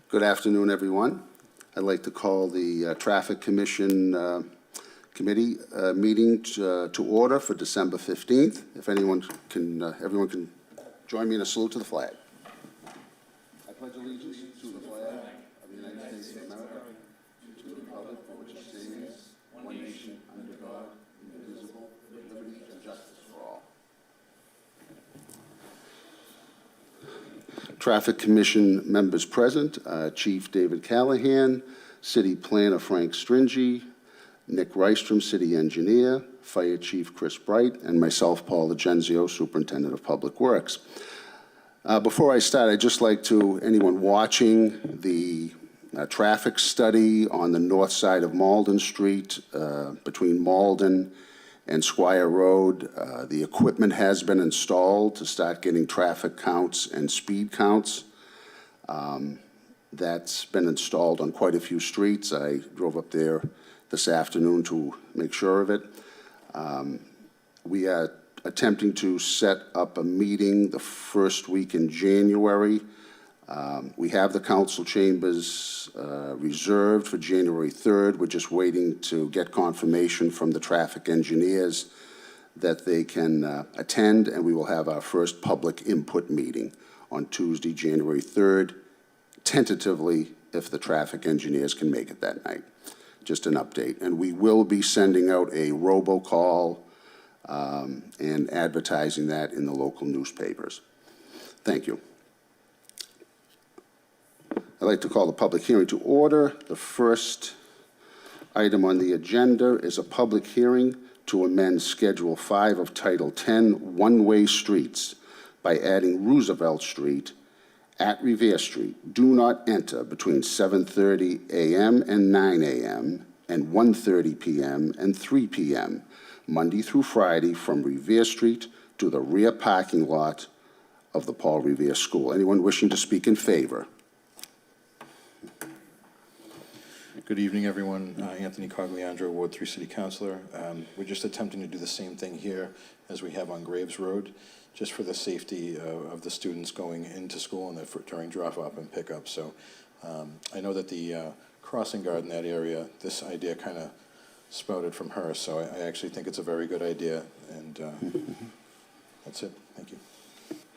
Good afternoon, everyone. I'd like to call the Traffic Commission Committee meeting to order for December 15th. If anyone can, everyone can join me in a salute to the flag. I pledge allegiance to the flag of the United States of America, to the republic for which it stands, one nation, under God, indivisible, with liberty and justice for all. Traffic Commission members present, Chief David Callahan, City Planner Frank Stringy, Nick Rystrom, City Engineer, Fire Chief Chris Bright, and myself, Paul Agenzio, Superintendent of Public Works. Before I start, I'd just like to, anyone watching the traffic study on the north side of Malden Street, between Malden and Squire Road, the equipment has been installed to start getting traffic counts and speed counts. That's been installed on quite a few streets. I drove up there this afternoon to make sure of it. We are attempting to set up a meeting the first week in January. We have the council chambers reserved for January 3rd. We're just waiting to get confirmation from the traffic engineers that they can attend, and we will have our first public input meeting on Tuesday, January 3rd, tentatively if the traffic engineers can make it that night. Just an update. And we will be sending out a robocall and advertising that in the local newspapers. Thank you. I'd like to call the public hearing to order. The first item on the agenda is a public hearing to amend Schedule 5 of Title 10 one-way streets by adding Roosevelt Street at Revere Street. Do not enter between 7:30 a.m. and 9 a.m. and 1:30 p.m. and 3 p.m. Monday through Friday from Revere Street to the rear parking lot of the Paul Revere School. Anyone wishing to speak in favor? Good evening, everyone. Anthony Cogliandro, Ward 3 City Councilor. We're just attempting to do the same thing here as we have on Graves Road, just for the safety of the students going into school and during drop-off and pickup. So I know that the crossing guard in that area, this idea kind of sprouted from her, so I actually think it's a very good idea, and that's it. Thank you.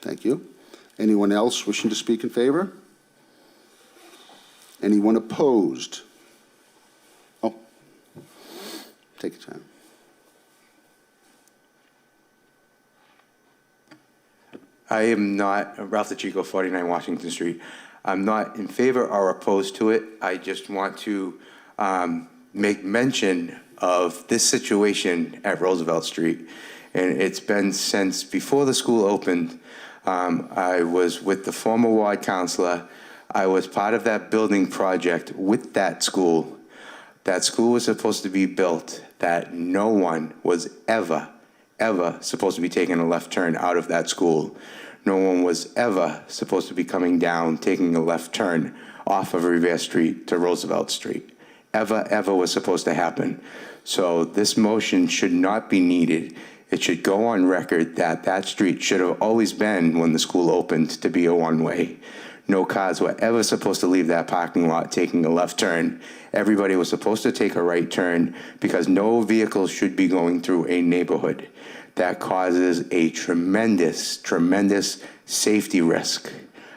Thank you. Anyone else wishing to speak in favor? Anyone opposed? Oh, take your time. I am not, Ralph DeChico, 49 Washington Street. I'm not in favor or opposed to it. I just want to make mention of this situation at Roosevelt Street. And it's been since before the school opened. I was with the former ward counselor. I was part of that building project with that school. That school was supposed to be built that no one was ever supposed to be taking a left turn out of that school. No one was ever supposed to be coming down, taking a left turn off of Revere Street to Roosevelt Street. Ever was supposed to happen. So this motion should not be needed. It should go on record that that street should have always been, when the school opened, to be a one-way. No cars were ever supposed to leave that parking lot taking a left turn. Everybody was supposed to take a right turn because no vehicles should be going through a neighborhood. That causes a tremendous safety risk.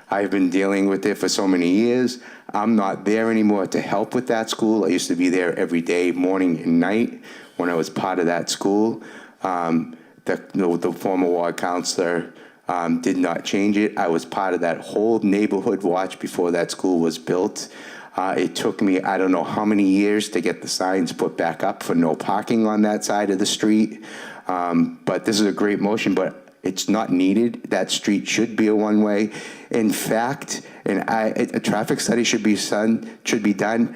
I've been dealing with it for so many years. I'm not there anymore to help with that school. I used to be there every day, morning and night, when I was part of that school. The former ward counselor did not change it. I was part of that whole neighborhood watch before that school was built. It took me, I don't know how many years to get the signs put back up for no parking on that side of the street. But this is a great motion, but it's not needed. That street should be a one-way. In fact, a traffic study should be done.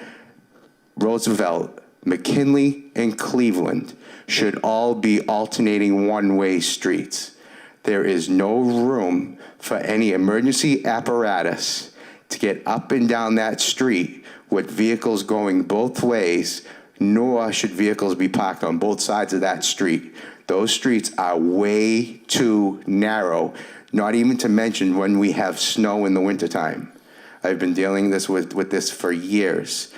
Roosevelt, McKinley, and Cleveland should all be alternating one-way streets. There is no room for any emergency apparatus to get up and down that street with vehicles going both ways, nor should vehicles be parked on both sides of that street. Those streets are way too narrow, not even to mention when we have snow in the wintertime. I've been dealing with this for years.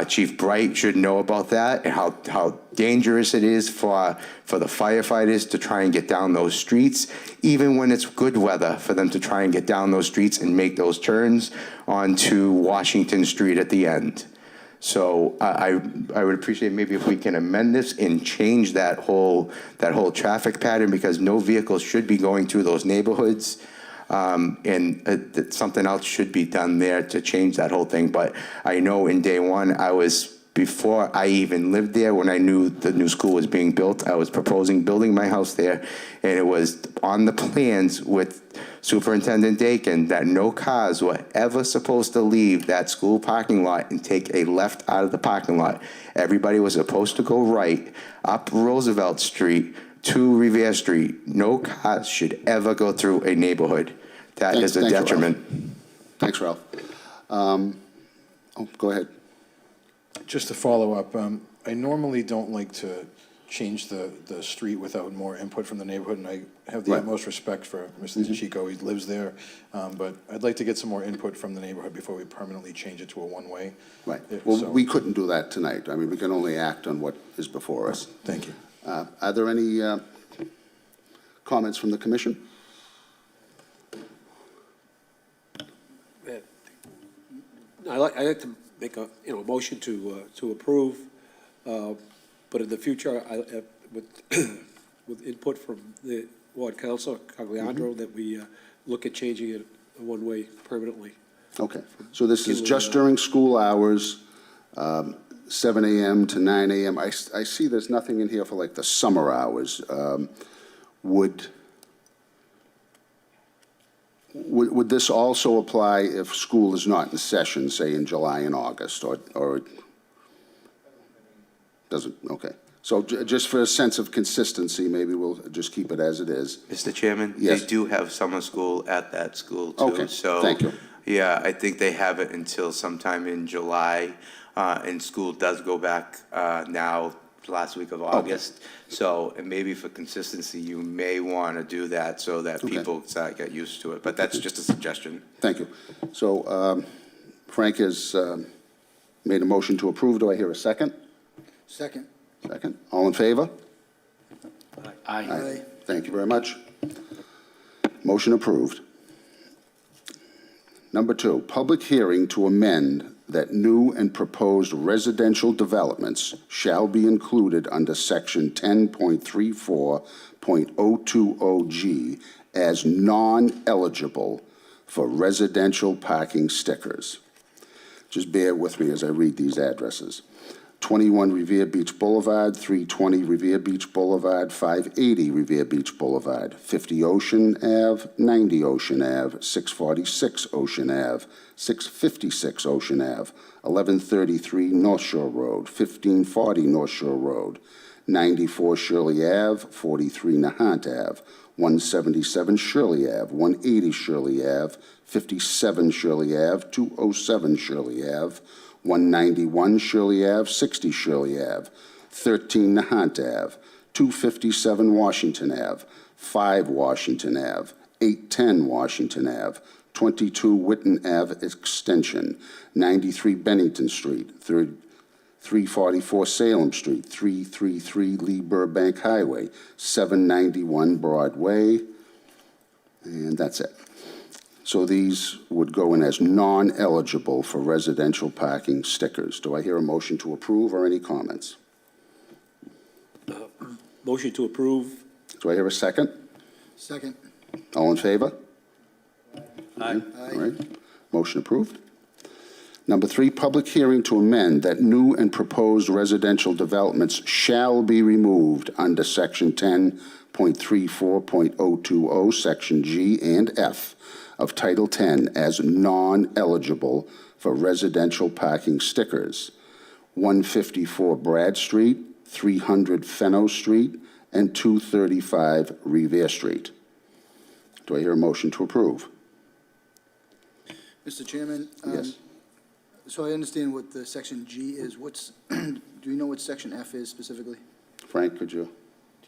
Chief Bright should know about that and how dangerous it is for the firefighters to try and get down those streets, even when it's good weather, for them to try and get down those streets and make those turns onto Washington Street at the end. So I would appreciate maybe if we can amend this and change that whole traffic pattern, because no vehicles should be going through those neighborhoods. That something else should be done there to change that whole thing. But I know in day one, before I even lived there, when I knew the new school was being built, I was proposing building my house there, and it was on the plans with Superintendent Dakin that no cars were ever supposed to leave that school parking lot and take a left out of the parking lot. Everybody was supposed to go right up Roosevelt Street to Revere Street. No cars should ever go through a neighborhood. That is a detriment. Thanks, Ralph. Go ahead. Just to follow up, I normally don't like to change the street without more input from the neighborhood, and I have the Right. utmost respect for Mr. Chico. He lives there, but I'd like to get some more input from the neighborhood before we permanently change it to a one-way. Right. If Well, so- we couldn't do that tonight. I mean, we can only act on what is before us. Thank you. Are there any comments from the commission? I'd like to make a, motion to approve, but in the future, with input from the ward council, Cagliandro, that we look at changing it one-way permanently. Okay. So this is just during school hours, 7 a.m. to 9 a.m. I see there's nothing in here for like the summer hours. Would this also apply if school is not in session, say in July and August, or doesn't? Okay. So just for a sense of consistency, maybe we'll just keep it as it is. Mr. Chairman? Yes. They do have summer school at that school, too. Okay, So, thank you. Yeah, I think they have it until sometime in July, and school does go back now, last week of August. So, and maybe for consistency, you may want to do that so that Okay. people get used to it. But that's just a suggestion. Thank you. So Frank has made a motion to approve. Do I hear a second? Second. Second. All in favor? Aye. Thank you very much. Motion approved. Number 2, public hearing to amend that new and proposed residential developments shall be included under Section 10.34.020G as non-eligible for residential parking stickers. Just bear with me as I read these addresses. 21 Revere Beach Boulevard, 320 Revere Beach Boulevard, 580 Revere Beach Boulevard, 50 Ocean Ave, 90 Ocean Ave, 646 Ocean Ave, 656 Ocean Ave, 1133 North Shore Road, 1540 North Shore Road, 94 Shirley Ave, 43 Nahant Ave, 177 Shirley Ave, 180 Shirley Ave, 57 Shirley Ave, 207 Shirley Ave, 191 Shirley Ave, 60 Shirley Ave, 13 Nahant Ave, 257 Washington Ave, 5 Washington Ave, 810 Washington Ave, 22 Whitten Ave Extension, 93 Bennington Street, 344 Salem Street, 333 Lee Burbank Highway, 791 Broadway, and that's it. So these would go in as non-eligible for residential parking stickers. Do I hear a motion to approve or any comments? Motion to approve. Do I hear a second? Second. All in favor? Aye. All right. Motion approved. Number 3, public hearing to amend that new and proposed residential developments shall be removed under Section 10.34.020, Section G and F of Title 10 as non-eligible for residential parking stickers. 154 Brad Street, 300 Fenno Street, and 235 Revere Street. Do I hear a motion to approve? Mr. Chairman? Yes. So I understand what the section G is. Do you know what section F is specifically? Frank, could you?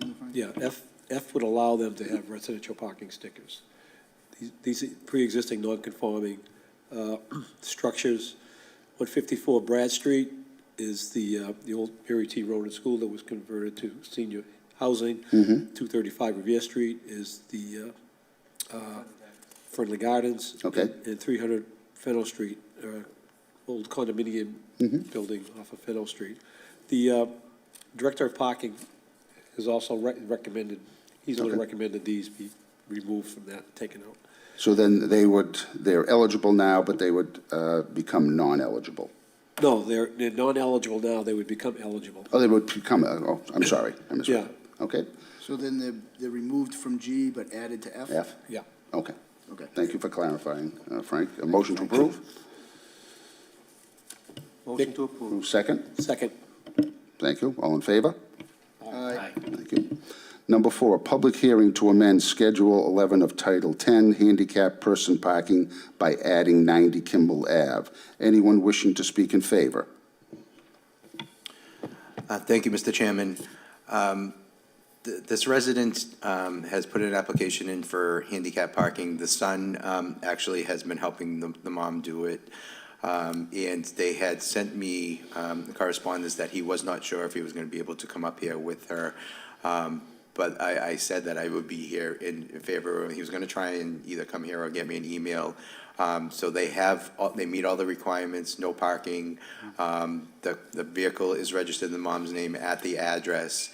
Do you know, Frank? Yeah, F would allow them to have residential parking stickers. These pre-existing non-conforming structures. 154 Brad Street is the old Mary T. Ronan School that was converted to senior housing. 235 Revere Street is the Friendly Gardens. Okay. And 300 Fennel Street, old condominium building off of Fennel Street. The Director of Parking has also recommended, he's only Okay. recommended these be removed from that, taken out. So then they're eligible now, but they would become non-eligible. No, they're non-eligible now, they would become eligible. Oh, they would become, oh, I'm sorry, I misread. Yeah. Okay, So then they're removed from G but added to F? F, Yeah. okay. Okay. Thank you for clarifying, Frank. A motion to approve? Motion to approve. Second? Second. Thank you. All in favor? Aye. Thank you. Number 4, public hearing to amend Schedule 11 of Title 10, handicap person parking by adding 90 Kimball Ave. Anyone wishing to speak in favor? Thank you, Mr. Chairman. This resident has put an application in for handicap parking. The son actually has been helping the mom do it. And they had sent me correspondence that he was not sure if he was going to be able to come up here with her. But I said that I would be here in favor. He was going to try and either come here or get me an email. So they meet all the requirements, no parking. The vehicle is registered in the mom's name at the address.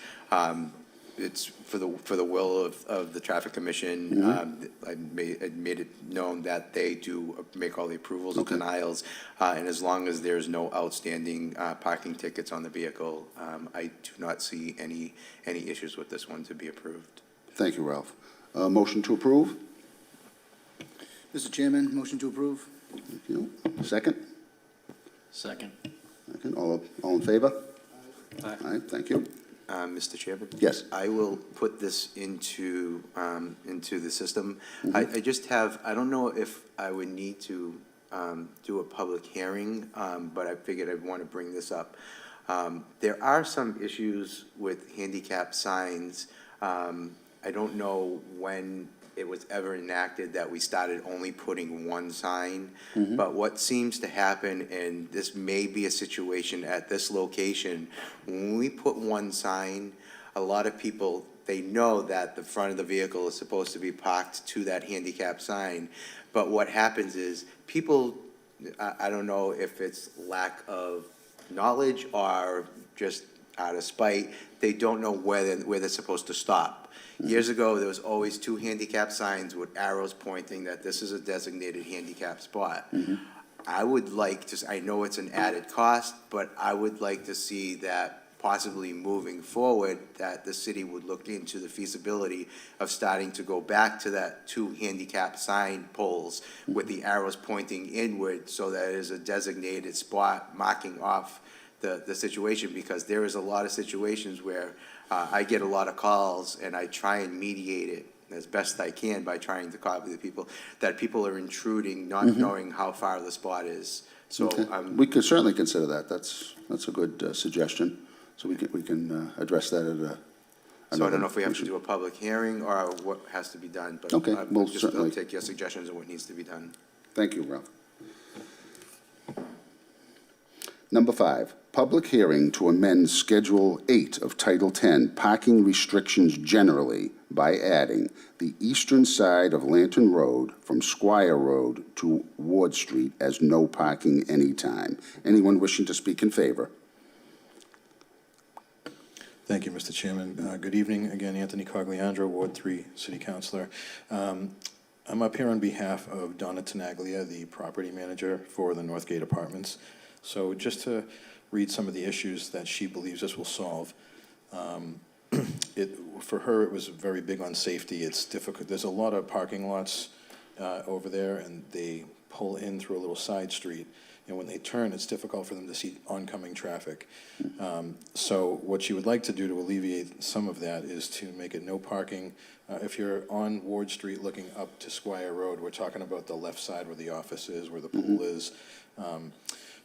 It's for the will of the Traffic Commission. I made it known that they do make all the approvals and denials. And as long as there's no outstanding parking tickets on the vehicle, I do not see any issues with this one to be approved. Thank you, Ralph. Motion to approve? Mr. Chairman, motion to approve? Thank you. Second? Second. Second. All in favor? Aye. Thank you. Mr. Chairman? Yes. I will put this into the system. I just have, I don't know if I would need to do a public hearing, but I figured I'd want to bring this up. There are some issues with handicap signs. I don't know when it was ever enacted that we started only putting one sign. But what seems to happen, and this may be a situation at this location, when we put one sign, a lot of people, they know that the front of the vehicle is supposed to be parked to that handicap sign. But what happens is people, I don't know if it's lack of knowledge or just out of spite, they don't know where they're supposed to stop. Years ago, there was always 2 handicap signs with arrows pointing that this is a designated handicap spot. I would like to, I know it's an added cost, but I would like to see that possibly moving forward, that the city would look into the feasibility of starting to go back to that 2 handicap sign poles with the arrows pointing inward so that it is a designated spot marking off the situation, because there is a lot of situations where I get a lot of calls and I try and mediate it as best I can by trying to copy the people, that people are intruding, not knowing how far the spot is. So Okay. We could certainly consider that. That's a good suggestion. So we can address that at a. so I don't know if we have to do a public hearing or what has to be done, but Okay, we'll I'll certainly- take your suggestions on what needs to be done. Thank you, Ralph. Number 5, public hearing to amend Schedule 8 of Title 10, parking restrictions generally, by adding the eastern side of Lantern Road from Squire Road to Ward Street as no parking anytime. Anyone wishing to speak in favor? Thank you, Mr. Chairman. Good evening. Again, Anthony Cogliandro, Ward 3 City Councilor. I'm up here on behalf of Donna Tenaglia, the property manager for the Northgate Apartments. So just to read some of the issues that she believes this will solve. For her, it was very big on safety. It's difficult. There's a lot of parking lots over there, and they pull in through a little side street. And when they turn, it's difficult for them to see oncoming traffic. So what she would like to do to alleviate some of that is to make it no parking. If you're on Ward Street looking up to Squire Road, we're talking about the left side where the office is, where the pool is.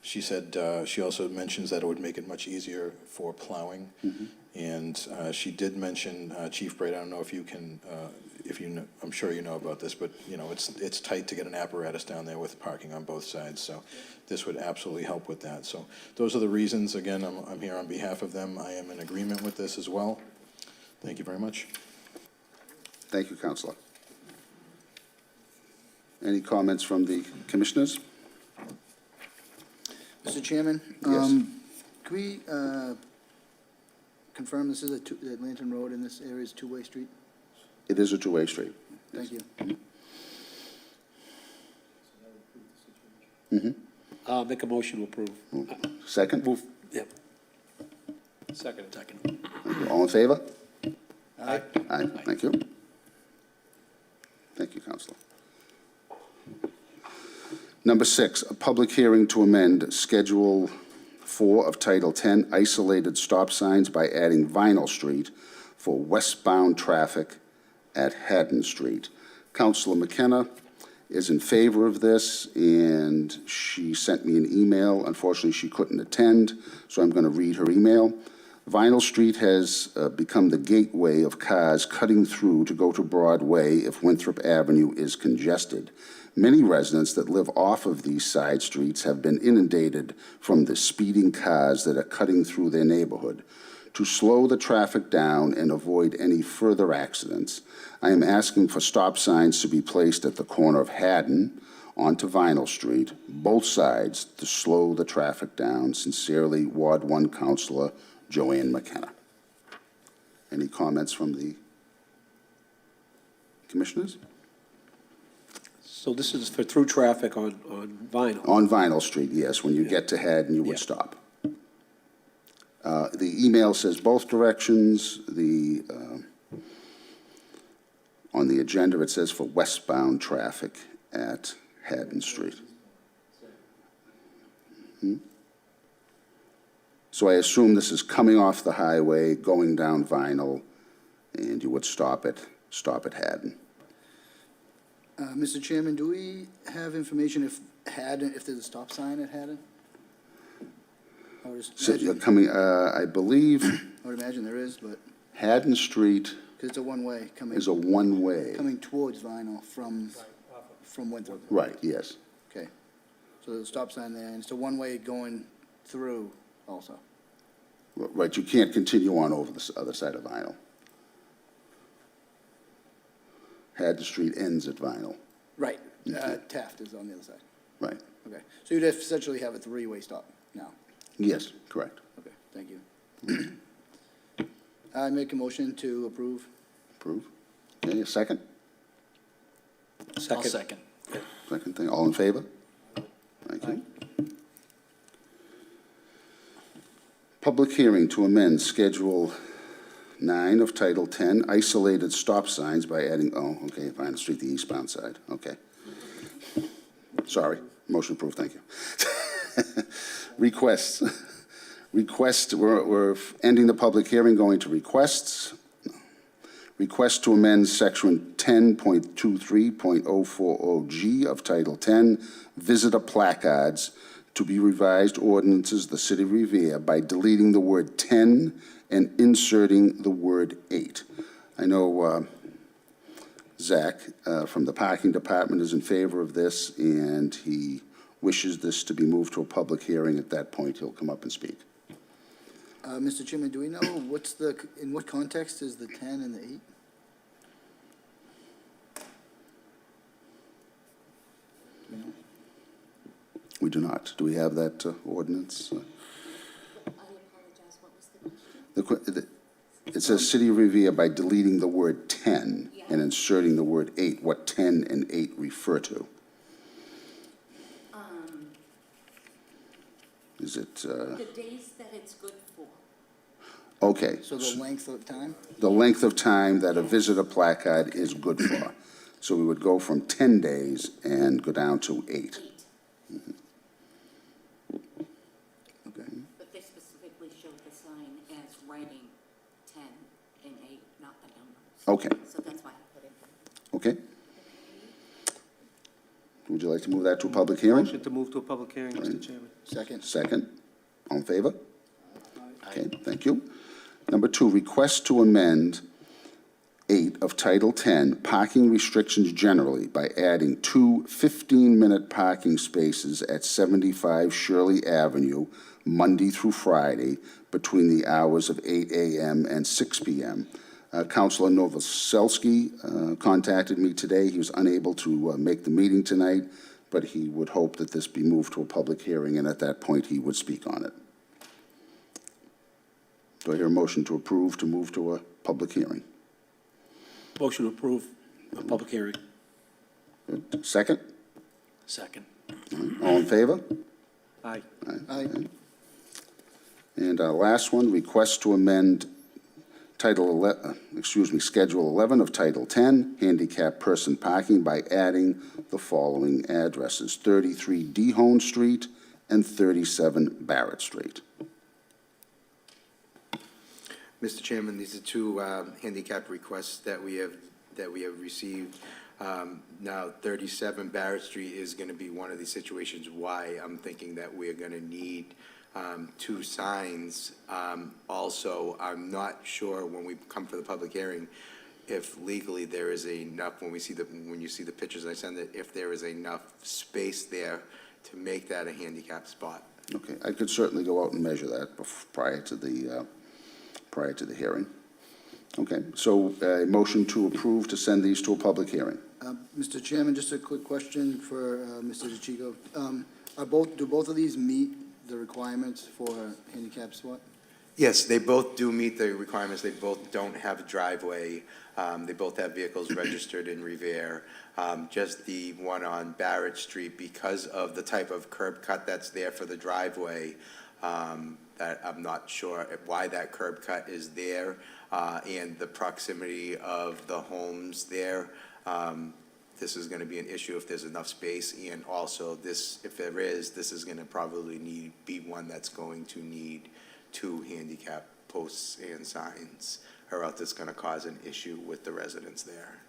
She said, she also mentions that it would make it much easier for plowing. And she did mention, Chief Braid, I don't know if you can, if you know, I'm sure you know about this, but, you know, it's tight to get an apparatus down there with parking on both sides, so this would absolutely help with that. So those are the reasons. Again, I'm here on behalf of them. I am in agreement with this as well. Thank you very much. Thank you, Counselor. Any comments from the commissioners? Mr. Chairman? Yes. Can we confirm this is that Lantern Road in this area is a two-way street? It is a two-way street. Thank you. Make a motion to approve. Second? Move, yep. Second. All in favor? Aye. Aye, thank you. Thank you, Counselor. Number 6, a public hearing to amend Schedule 4 of Title 10, isolated stop signs by adding Vinyl Street for westbound traffic at Haddon Street. Counselor McKenna is in favor of this, and she sent me an email. Unfortunately, she couldn't attend, so I'm going to read her email. Vinyl Street has become the gateway of cars cutting through to go to Broadway if Winthrop Avenue is congested. Many residents that live off of these side streets have been inundated from the speeding cars that are cutting through their neighborhood. To slow the traffic down and avoid any further accidents, I am asking for stop signs to be placed at the corner of Haddon onto Vinyl Street, both sides, to slow the traffic down. Sincerely, Ward 1 Councilor Joanne McKenna. Any comments from the commissioners? So this is for through traffic on Vinyl. On Vinyl Street, yes. When you get to Haddon, you would Yeah. stop. The email says both directions. On the agenda, it says for westbound traffic at Haddon Street. So I assume this is coming off the highway, going down Vinyl, and you would stop at Haddon. Mr. Chairman, do we have information if there's a stop sign at Haddon? I would So imagine- you're coming, I believe I would imagine there is, but, Haddon Street because it's a one-way coming, is a one-way. coming towards Vinyl from Winthrop. Right, yes. Okay. So there's a stop sign there, and it's a one-way going through also. Right, you can't continue on over the other side of Vinyl. Haddon Street ends at Vinyl. Right. Taft is on the other side. Right. Okay. So you'd essentially have a three-way stop now. Yes, correct. Okay, thank you. I make a motion to approve. Approve. Okay, a second? I'll Second. second. Second thing, all in favor? Thank you. Public hearing to amend Schedule 9 of Title 10, isolated stop signs by adding, Vinyl Street, the eastbound side, okay. Sorry, motion approved, thank you. Requests. We're ending the public hearing, going to requests. Request to amend Section 10.23.040G of Title 10, visitor placards, to be revised ordinances of the City of Revere by deleting the word 10 and inserting the word 8. I know Zach from the Parking Department is in favor of this, and he wishes this to be moved to a public hearing. At that point, he'll come up and speak. Mr. Chairman, do we know in what context is the 10 and the 8? We do not. Do we have that ordinance? I apologize, what was the question? It says City of Revere by deleting the word 10 and inserting the word 8, what 10 and 8 refer to. Is it, The days that it's good for. okay. So the length of time? The length of time that a visitor placard is good for. So we would go from 10 days and go down to 8. Okay. But they specifically showed the sign as writing 10 and 8, not the numbers. Okay, So that's why I put it. okay. Do would you like to move that to a public hearing? Motion to move to a public hearing, Mr. Chairman. Second. Second. All in favor? Okay, thank you. Number 2, request to amend 8 of Title 10, parking restrictions generally, by adding 2 15-minute parking spaces at 75 Shirley Avenue, Monday through Friday, between the hours of 8 a.m. and 6 p.m. Councilor Novoselsky contacted me today. He was unable to make the meeting tonight, but he would hope that this be moved to a public hearing, and at that point, he would speak on it. Do I hear a motion to approve to move to a public hearing? Motion to approve a public hearing. Second? Second. All in favor? Aye. Aye. And our last one, request to amend Schedule 11 of Title 10, handicap person parking, by adding the following addresses: 33 Dehone Street and 37 Barrett Street. Mr. Chairman, these are two handicap requests that we have received. Now, 37 Barrett Street is going to be one of these situations why I'm thinking that we're going to need 2 signs. Also, I'm not sure when we come for the public hearing if legally there is enough, when you see the pictures I send it, if there is enough space there to make that a handicap spot. Okay, I could certainly go out and measure that prior to the hearing. Okay, so a motion to approve to send these to a public hearing. Mr. Chairman, just a quick question for Mr. DeChico. Do both of these meet the requirements for a handicap spot? Yes, they both do meet the requirements. They both don't have a driveway. They both have vehicles registered in Revere. Just the one on Barrett Street, because of the type of curb cut that's there for the driveway, that I'm not sure why that curb cut is there, and the proximity of the homes there. This is going to be an issue if there's enough space, and also this, if there is, this is going to probably be one that's going to need 2 handicap posts and signs, or else it's going to cause an issue with the residents there.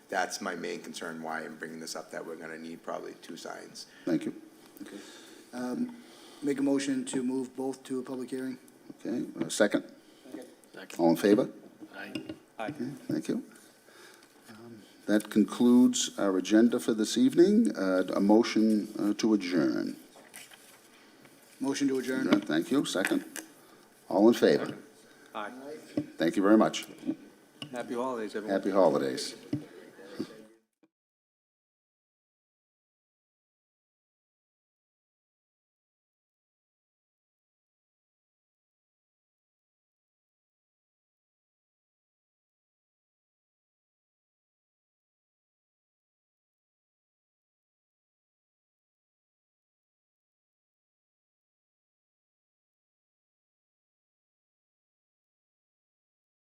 That's my main concern, why I'm bringing this up, that we're going to need probably 2 signs. Thank you. Okay. Make a motion to move both to a public hearing? Okay, second? Second. All in favor? Aye. Okay, thank you. That concludes our agenda for this evening. A motion to adjourn. Motion to adjourn? Thank you. Second? All in favor? Aye. Thank you very much. Happy holidays, everyone. Happy holidays.